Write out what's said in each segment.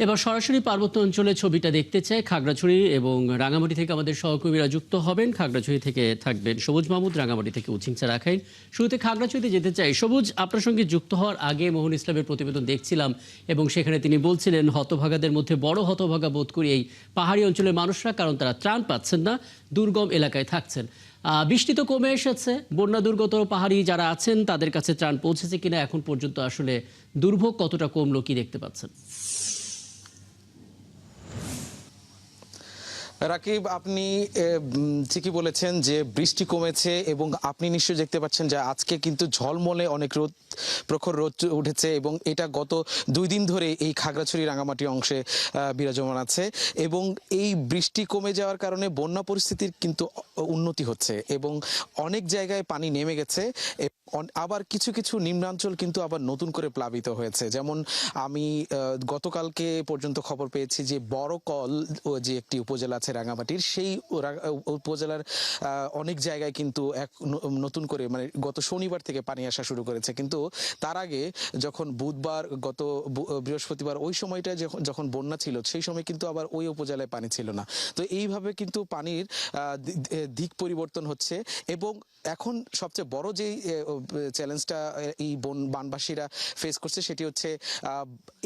এবার সরাসরি পার্বত্য অঞ্চলে ছবিটা দেখতে চাই। খাগড়াছড়ি এবং রাঙামাটি থেকে আমাদের সহকর্মীরা যুক্ত হবেন। খাগড়াছড়ি থেকে থাকবেন সবুজ মাহমুদ, রাঙামাটি থেকে উচিংচা রাখাইন। শুরুতে খাগড়াছড়িতে যেতে চাই। সবুজ, আপনার সঙ্গে যুক্ত হওয়ার আগে মোহন ইসলামের প্রতিবেদন দেখছিলাম এবং সেখানে তিনি বলছিলেন হতভাগাদের মধ্যে বড় হতভাগা বোধ করি এই পাহাড়ি অঞ্চলের মানুষরা, কারণ তারা ত্রাণ পাচ্ছেন না, দুর্গম এলাকায় থাকছেন। বৃষ্টি তো কমে এসেছে, বন্যা দুর্গত পাহাড়ি যারা আছেন তাদের কাছে ত্রাণ পৌঁছেছে কিনা এখন পর্যন্ত, আসলে দুর্ভোগ কতটা কমলো, কি দেখতে পাচ্ছেন? রাকিব, আপনি ঠিকই বলেছেন যে বৃষ্টি কমেছে এবং আপনি নিশ্চয়ই দেখতে পাচ্ছেন যে আজকে কিন্তু ঝলমলে অনেক রোদ, প্রখর রোদ উঠেছে এবং এটা গত 2 দিন ধরে এই খাগড়াছড়ি রাঙামাটি অংশে বিরাজমান আছে এবং এই বৃষ্টি কমে যাওয়ার কারণে বন্যা পরিস্থিতির কিন্তু উন্নতি হচ্ছে এবং অনেক জায়গায় পানি নেমে গেছে। আবার কিছু কিছু নিম্নাঞ্চল কিন্তু আবার নতুন করে প্লাবিত হয়েছে। যেমন আমি গতকালকে পর্যন্ত খবর পেয়েছি যে বড়কল যে একটি উপজেলা আছে রাঙামাটির, সেই উপজেলার অনেক জায়গায় কিন্তু এক নতুন করে মানে গত শনিবার থেকে পানি আসা শুরু করেছে। কিন্তু তার আগে যখন বুধবার, গত বৃহস্পতিবার ওই সময়টা যখন বন্যা ছিল, সেই সময় কিন্তু আবার ওই উপজেলায় পানি ছিল না। তো এইভাবে কিন্তু পানির দিক পরিবর্তন হচ্ছে এবং এখন সবচেয়ে বড় যেই চ্যালেঞ্জটা এই বানবাসীরা ফেস করছে সেটি হচ্ছে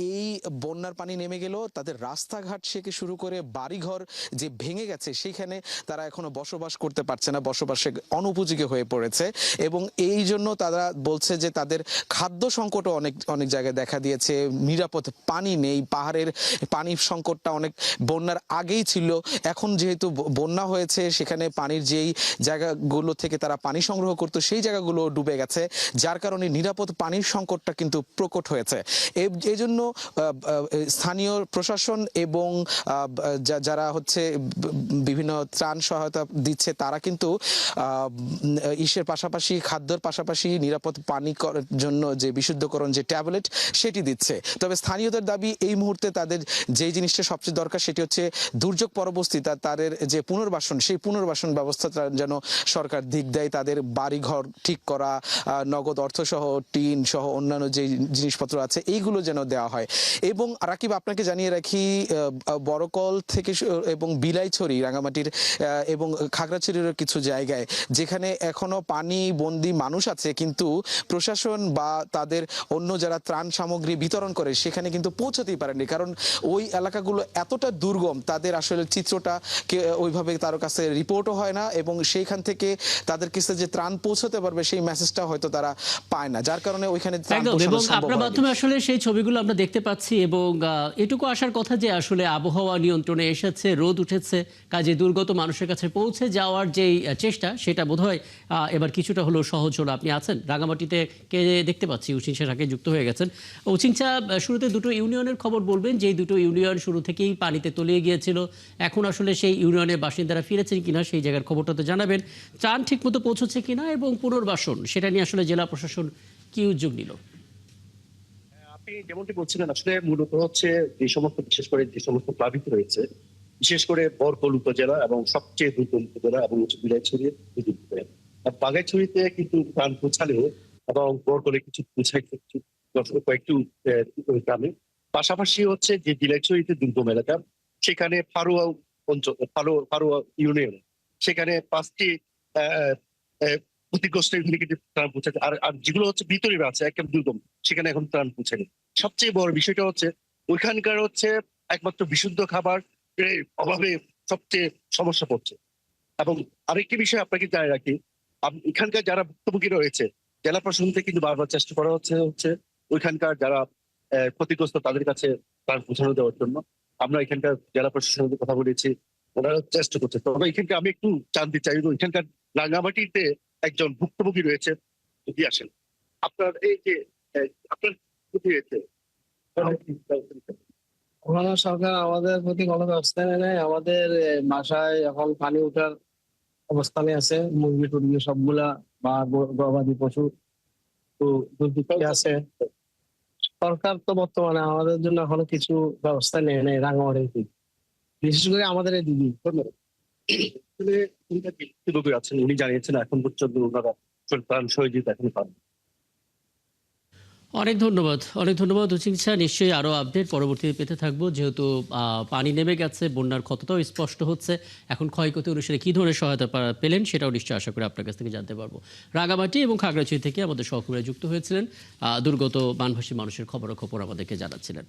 এই বন্যার পানি নেমে গেল, তাদের রাস্তাঘাট থেকে শুরু করে বাড়িঘর যে ভেঙে গেছে সেইখানে তারা এখনো বসবাস করতে পারছে না, বসবাসে অনুপযোগী হয়ে পড়েছে এবং এই জন্য তারা বলছে যে তাদের খাদ্য সংকটও অনেক অনেক জায়গায় দেখা দিয়েছে। নিরাপদ পানি নেই, পাহাড়ের পানির সংকটটা অনেক বন্যার আগেই ছিল। এখন যেহেতু বন্যা হয়েছে, সেখানে পানির যেই জায়গাগুলো থেকে তারা পানি সংগ্রহ করতো সেই জায়গাগুলো ডুবে গেছে, যার কারণে নিরাপদ পানির সংকটটা কিন্তু প্রকট হয়েছে। এই জন্য স্থানীয় প্রশাসন এবং যারা হচ্ছে বিভিন্ন ত্রাণ সহায়তা দিচ্ছে তারা কিন্তু ইসের পাশাপাশি, খাদ্যের পাশাপাশি নিরাপদ পানি জন্য যে বিশুদ্ধকরণ যে ট্যাবলেট সেটি দিচ্ছে। তবে স্থানীয়দের দাবি এই মুহূর্তে তাদের যেই জিনিসটা সবচেয়ে দরকার সেটি হচ্ছে দুর্যোগ পরবর্তী তাদের যে পুনর্বাসন, সেই পুনর্বাসন ব্যবস্থাটা যেন সরকার দিক দেয়, তাদের বাড়িঘর ঠিক করা, নগদ অর্থসহ টিন সহ অন্যান্য যে জিনিসপত্র আছে এইগুলো যেন দেওয়া হয়। এবং রাকিব, আপনাকে জানিয়ে রাখি বড়কল থেকে এবং বিলাইছড়ি রাঙামাটির এবং খাগড়াছড়িরও কিছু জায়গায় যেখানে এখনো পানি বন্দি মানুষ আছে, কিন্তু প্রশাসন বা তাদের অন্য যারা ত্রাণ সামগ্রী বিতরণ করে সেখানে কিন্তু পৌঁছাতেই পারেনি, কারণ ওই এলাকাগুলো এতটা দুর্গম, তাদের আসলে চিত্রটা ওইভাবে তার কাছে রিপোর্টও হয় না এবং সেইখান থেকে তাদের কাছে যে ত্রাণ পৌঁছাতে পারবে সেই মেসেজটা হয়তো তারা পায় না, যার কারণে ওইখানে ত্রাণ পৌঁছানো এবং সম্ভব আপনার হয়নি। মাধ্যমে আসলে সেই ছবিগুলো আমরা দেখতে পাচ্ছি এবং এটুকু আসার কথা যে আসলে আবহাওয়া নিয়ন্ত্রণে এসেছে, রোদ উঠেছে, কাজে দুর্গত মানুষের কাছে পৌঁছে যাওয়ার যেই চেষ্টা সেটা বোধহয় এবার কিছুটা হলেও সহজ হলো। আপনি আছেন রাঙামাটিতে, কে দেখতে পাচ্ছি উচিংচার সাথে যুক্ত হয়ে গেছেন। উচিংচা, শুরুতে দুটো ইউনিয়নের খবর বলবেন, যেই দুটো ইউনিয়ন শুরু থেকেই পানিতে তলিয়ে গিয়েছিল, এখন আসলে সেই ইউনিয়নের বাসিন্দারা ফিরেছেন কিনা সেই জায়গার খবরটা তো জানাবেন। ত্রাণ ঠিকমতো পৌঁছচ্ছে কিনা এবং পুনর্বাসন সেটা নিয়ে আসলে জেলা প্রশাসন কি উদ্যোগ নিল? আপনি যেমনটি বলছিলেন, আসলে মূলত হচ্ছে যে সমস্ত, বিশেষ করে যে সমস্ত প্লাবিত রয়েছে, বিশেষ করে বরকল উপজেলা এবং সবচেয়ে দুর্গম উপজেলা এবং হচ্ছে বিলাইছড়ি উপজেলা। আর বাঘাইছড়িতে কিন্তু প্রাণ পৌঁছালেও এবং বরকলে কিছু পৌঁছাইতে কিছু কয়েকটু গ্রামে, পাশাপাশি হচ্ছে যে বিলাইছড়িতে দুর্গম এলাকা, সেখানে ফারুয়া অঞ্চল, ফারুয়া ইউনিয়ন, সেখানে 5টি আহ আহ, ক্ষতিগ্রস্ত এগুলি কিন্তু ত্রাণ পৌঁছাচ্ছে। আর আর যেগুলো হচ্ছে ভিতরে আছে একেবারে দুর্গম, সেখানে এখন ত্রাণ পৌঁছায়নি। সবচেয়ে বড় বিষয়টা হচ্ছে ওইখানকার হচ্ছে একমাত্র বিশুদ্ধ খাবার অভাবে সবচেয়ে সমস্যা পড়ছে। এবং আরেকটি বিষয় আপনাকে জানিয়ে রাখি, এখানকার যারা ভুক্তভোগী রয়েছে, জেলা প্রশাসন থেকে কিন্তু বারবার চেষ্টা করা হচ্ছে হচ্ছে ওইখানকার যারা ক্ষতিগ্রস্ত তাদের কাছে ত্রাণ পৌঁছানো দেওয়ার জন্য। আমরা এখানকার জেলা প্রশাসনের কথা বলেছি, ওনারা চেষ্টা করছে। তবে এখানকার আমি একটু জানতে চাই, এখানকার রাঙ্গামাটিতে একজন ভুক্তভোগী রয়েছে, যদি আসেন আপনার এই যে আপনার ক্ষতি হয়েছে, ওখানে সরকার আমাদের প্রতি কোনো ব্যবস্থা নেয়। আমাদের বাসায় এখন পানি উঠার অবস্থানে আছে, মুরগি টুরগি সবগুলা বা গবাদি পশু তো দুর্ভিক্ষে আছে। সরকার তো বর্তমানে আমাদের জন্য এখনো কিছু ব্যবস্থা নেয় নাই রাঙামাটির, বিশেষ করে আমাদের এই দিদি। আসলে উনি ভুক্তভোগী আছেন, উনি জানিয়েছেন এখন পর্যন্ত ওনারা ত্রাণ সহযোগিতা এখন পান। অনেক ধন্যবাদ উচিংছা। নিশ্চয়ই আরো আপডেট পরবর্তীতে পেতে থাকবো, যেহেতু পানি নেমে গেছে, বন্যার ক্ষতটাও স্পষ্ট হচ্ছে। এখন ক্ষয়ক্ষতি অনুসারে কি ধরনের সহায়তা পেলেন সেটাও নিশ্চয়ই আশা করি আপনার কাছ থেকে জানতে পারবো। রাঙামাটি এবং খাগড়াছড়ি থেকে আমাদের সহকর্মীরা যুক্ত হয়েছিলেন, দুর্গত বানভাসী মানুষের খবরাখবর আমাদেরকে জানাচ্ছিলেন।